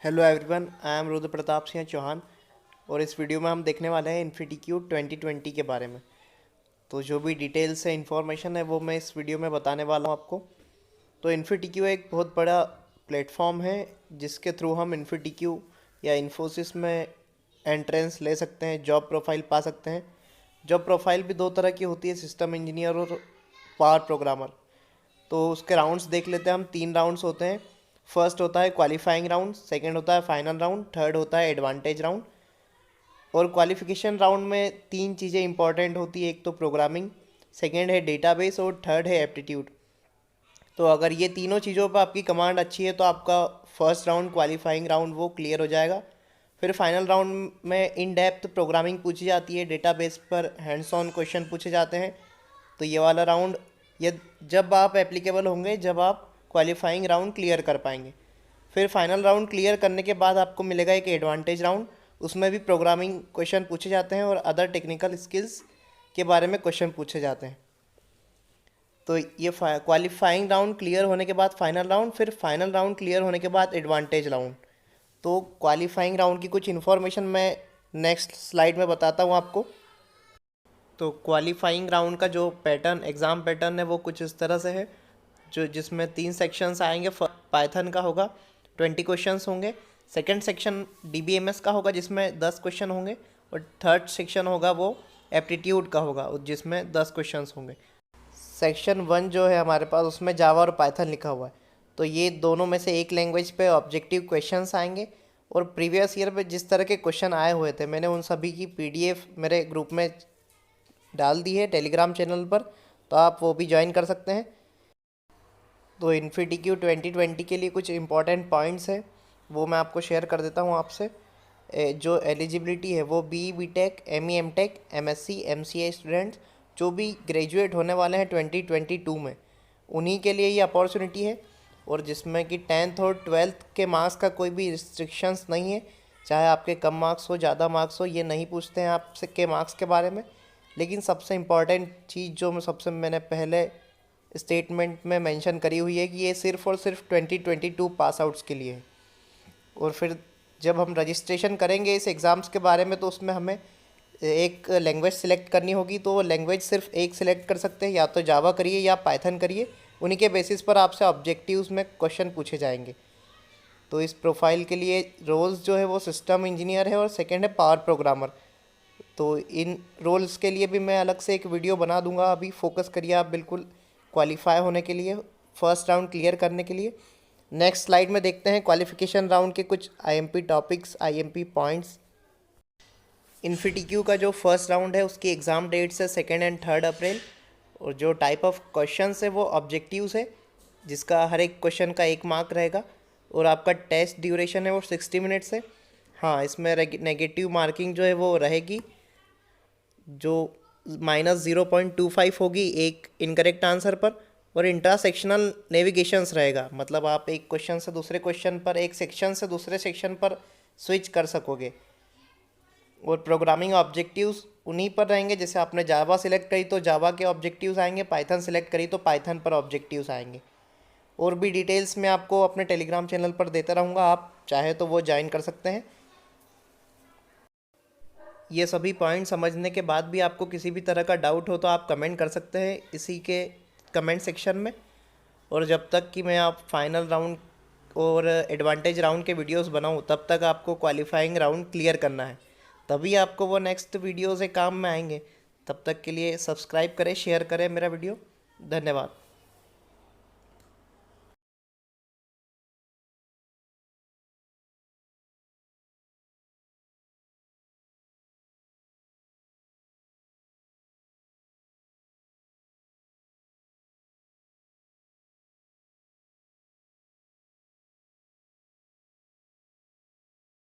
Hello everyone, I am Rudra Pratap Singh Chauhan. और इस video में हम देखने वाले हैं इन्फिटिक्यू 2020 के बारे में। तो जो भी डिटेल्स है, इन्फॉर्मेशन है, वो मैं इस वीडियो में बताने वाला हूँ आपको। तो इन्फिटिक्यू एक बहुत बड़ा प्लेटफॉर्म है जिसके थ्रू हम इन्फिटिक्यू या इन्फोसिस में एंट्रेंस ले सकते हैं, जॉब प्रोफाइल पा सकते हैं। जॉब प्रोफाइल भी दो तरह की होती है, सिस्टम इंजीनियर और पावर प्रोग्रामर। तो उसके राउंड्स देख लेते हैं हम। 3 राउंड्स होते हैं। फर्स्ट होता है क्वालिफाइंग राउंड, सेकंड होता है फाइनल राउंड, थर्ड होता है एडवांटेज राउंड। और क्वालिफिकेशन राउंड में 3 चीज़ें इंपॉर्टेंट होती है, एक तो प्रोग्रामिंग, सेकंड है डेटाबेस और थर्ड है एप्टीट्यूड। तो अगर ये तीनों चीज़ों पर आपकी कमांड अच्छी है तो आपका फर्स्ट राउंड क्वालिफाइंग राउंड वो क्लियर हो जाएगा। फिर फाइनल राउंड में इन डेप्थ प्रोग्रामिंग पूछी जाती है, डेटाबेस पर हैंड्स ऑन क्वेश्चन पूछे जाते हैं। तो ये वाला राउंड ये जब आप एप्लीकेबल होंगे, जब आप क्वालिफाइंग राउंड क्लियर कर पाएंगे। फिर फाइनल राउंड क्लियर करने के बाद आपको मिलेगा एक एडवांटेज राउंड। उसमें भी प्रोग्रामिंग क्वेश्चन पूछे जाते हैं और अदर टेक्निकल स्किल्स के बारे में क्वेश्चन पूछे जाते हैं। तो ये क्वालिफाइंग राउंड क्लियर होने के बाद फाइनल राउंड, फिर फाइनल राउंड क्लियर होने के बाद एडवांटेज राउंड। तो क्वालिफाइंग राउंड की कुछ इन्फॉर्मेशन मैं नेक्स्ट स्लाइड में बताता हूँ आपको। तो क्वालिफाइंग राउंड का जो पैटर्न, एग्ज़ाम पैटर्न है, वो कुछ इस तरह से है, जो जिसमें 3 सेक्शंस आएंगे। पाइथन का होगा, 20 क्वेश्चंस होंगे। सेकंड सेक्शन डीबीएमएस का होगा जिसमें 10 क्वेश्चन होंगे। और थर्ड सेक्शन होगा वो एप्टीट्यूड का होगा जिसमें 10 क्वेश्चंस होंगे। सेक्शन 1 जो है हमारे पास, उसमें जावा और पाइथन लिखा हुआ है। तो ये दोनों में से एक लैंग्वेज पे ऑब्जेक्टिव क्वेश्चंस आएंगे। और प्रीवियस ईयर पे जिस तरह के क्वेश्चन आए हुए थे, मैंने उन सभी की पीडीएफ मेरे ग्रुप में डाल दी है टेलीग्राम चैनल पर, तो आप वो भी ज्वाइन कर सकते हैं। तो इन्फिटिक्यू 2020 के लिए कुछ इंपॉर्टेंट पॉइंट्स हैं, वो मैं आपको शेयर कर देता हूँ आपसे। जो एलिजिबिलिटी है वो B tech, M tech, MSc, MCA students जो भी ग्रेजुएट होने वाले हैं 2022 में, उन्हीं के लिए ये अपॉर्चुनिटी है। और जिसमें कि 10th और 12th के मार्क्स का कोई भी रिस्ट्रिक्शंस नहीं है। चाहे आपके कम मार्क्स हो, ज़्यादा मार्क्स हो, ये नहीं पूछते हैं आपसे के मार्क्स के बारे में। लेकिन सबसे इम्पॉर्टेंट चीज़ जो मैंने पहले स्टेटमेंट में मेंशन करी हुई है कि ये सिर्फ़ और सिर्फ 2022 पास आउट्स के लिए है। और फिर जब हम रजिस्ट्रेशन करेंगे इस एग्ज़ाम्स के बारे में, तो उसमें हमें एक लैंग्वेज सिलेक्ट करनी होगी। तो वो लैंग्वेज सिर्फ एक सिलेक्ट कर सकते हैं, या तो जावा करिए या पाइथन करिए। उन्हीं के बेसिस पर आपसे ऑब्जेक्टिव्स में क्वेश्चन पूछे जाएंगे। तो इस प्रोफाइल के लिए रोल्स जो है वो सिस्टम इंजीनियर है और सेकेंड है पावर प्रोग्रामर। तो इन रोल्स के लिए भी मैं अलग से एक वीडियो बना दूंगा। अभी फोकस करिए आप बिल्कुल क्वालिफाई होने के लिए, फर्स्ट राउंड क्लियर करने के लिए। नेक्स्ट स्लाइड में देखते हैं क्वालिफिकेशन राउंड के कुछ आईएमपी टॉपिक्स, आईएमपी पॉइंट्स। इन्फिटिक्यू का जो फर्स्ट राउंड है उसकी एग्ज़ाम डेट्स है 2 एंड 3 अप्रैल। और जो टाइप ऑफ क्वेश्चंस है वो ऑब्जेक्टिव्स है, जिसका हर एक क्वेश्चन का 1 मार्क रहेगा। और आपका टेस्ट ड्यूरेशन है वो 60 मिनट्स है। हाँ, इसमें नेगेटिव मार्किंग जो है वो रहेगी, जो -0.25 होगी एक इनकरेक्ट आंसर पर। और इंट्रा सेक्शनल नेविगेशंस रहेगा, मतलब आप एक क्वेश्चन से दूसरे क्वेश्चन पर, एक सेक्शन से दूसरे सेक्शन पर स्विच कर सकोगे। और प्रोग्रामिंग ऑब्जेक्टिव्स उन्हीं पर रहेंगे, जैसे आपने जावा सिलेक्ट करी तो जावा के ऑब्जेक्टिव्स आएंगे, पाइथन सिलेक्ट करी तो पाइथन पर ऑब्जेक्टिव्स आएंगे। और भी डिटेल्स मैं आपको अपने टेलीग्राम चैनल पर देता रहूँगा, आप चाहे तो वो ज्वाइन कर सकते हैं। ये सभी पॉइंट समझने के बाद भी आपको किसी भी तरह का डाउट हो तो आप कमेंट कर सकते हैं इसी के कमेंट सेक्शन में। और जब तक कि मैं आप फाइनल राउंड और एडवांटेज राउंड के वीडियोस बनाऊं, तब तक आपको क्वालिफाइंग राउंड क्लियर करना है, तभी आपको वो नेक्स्ट वीडियो से काम में आएंगे। तब तक के लिए सब्सक्राइब करें, शेयर करें मेरा वीडियो। धन्यवाद।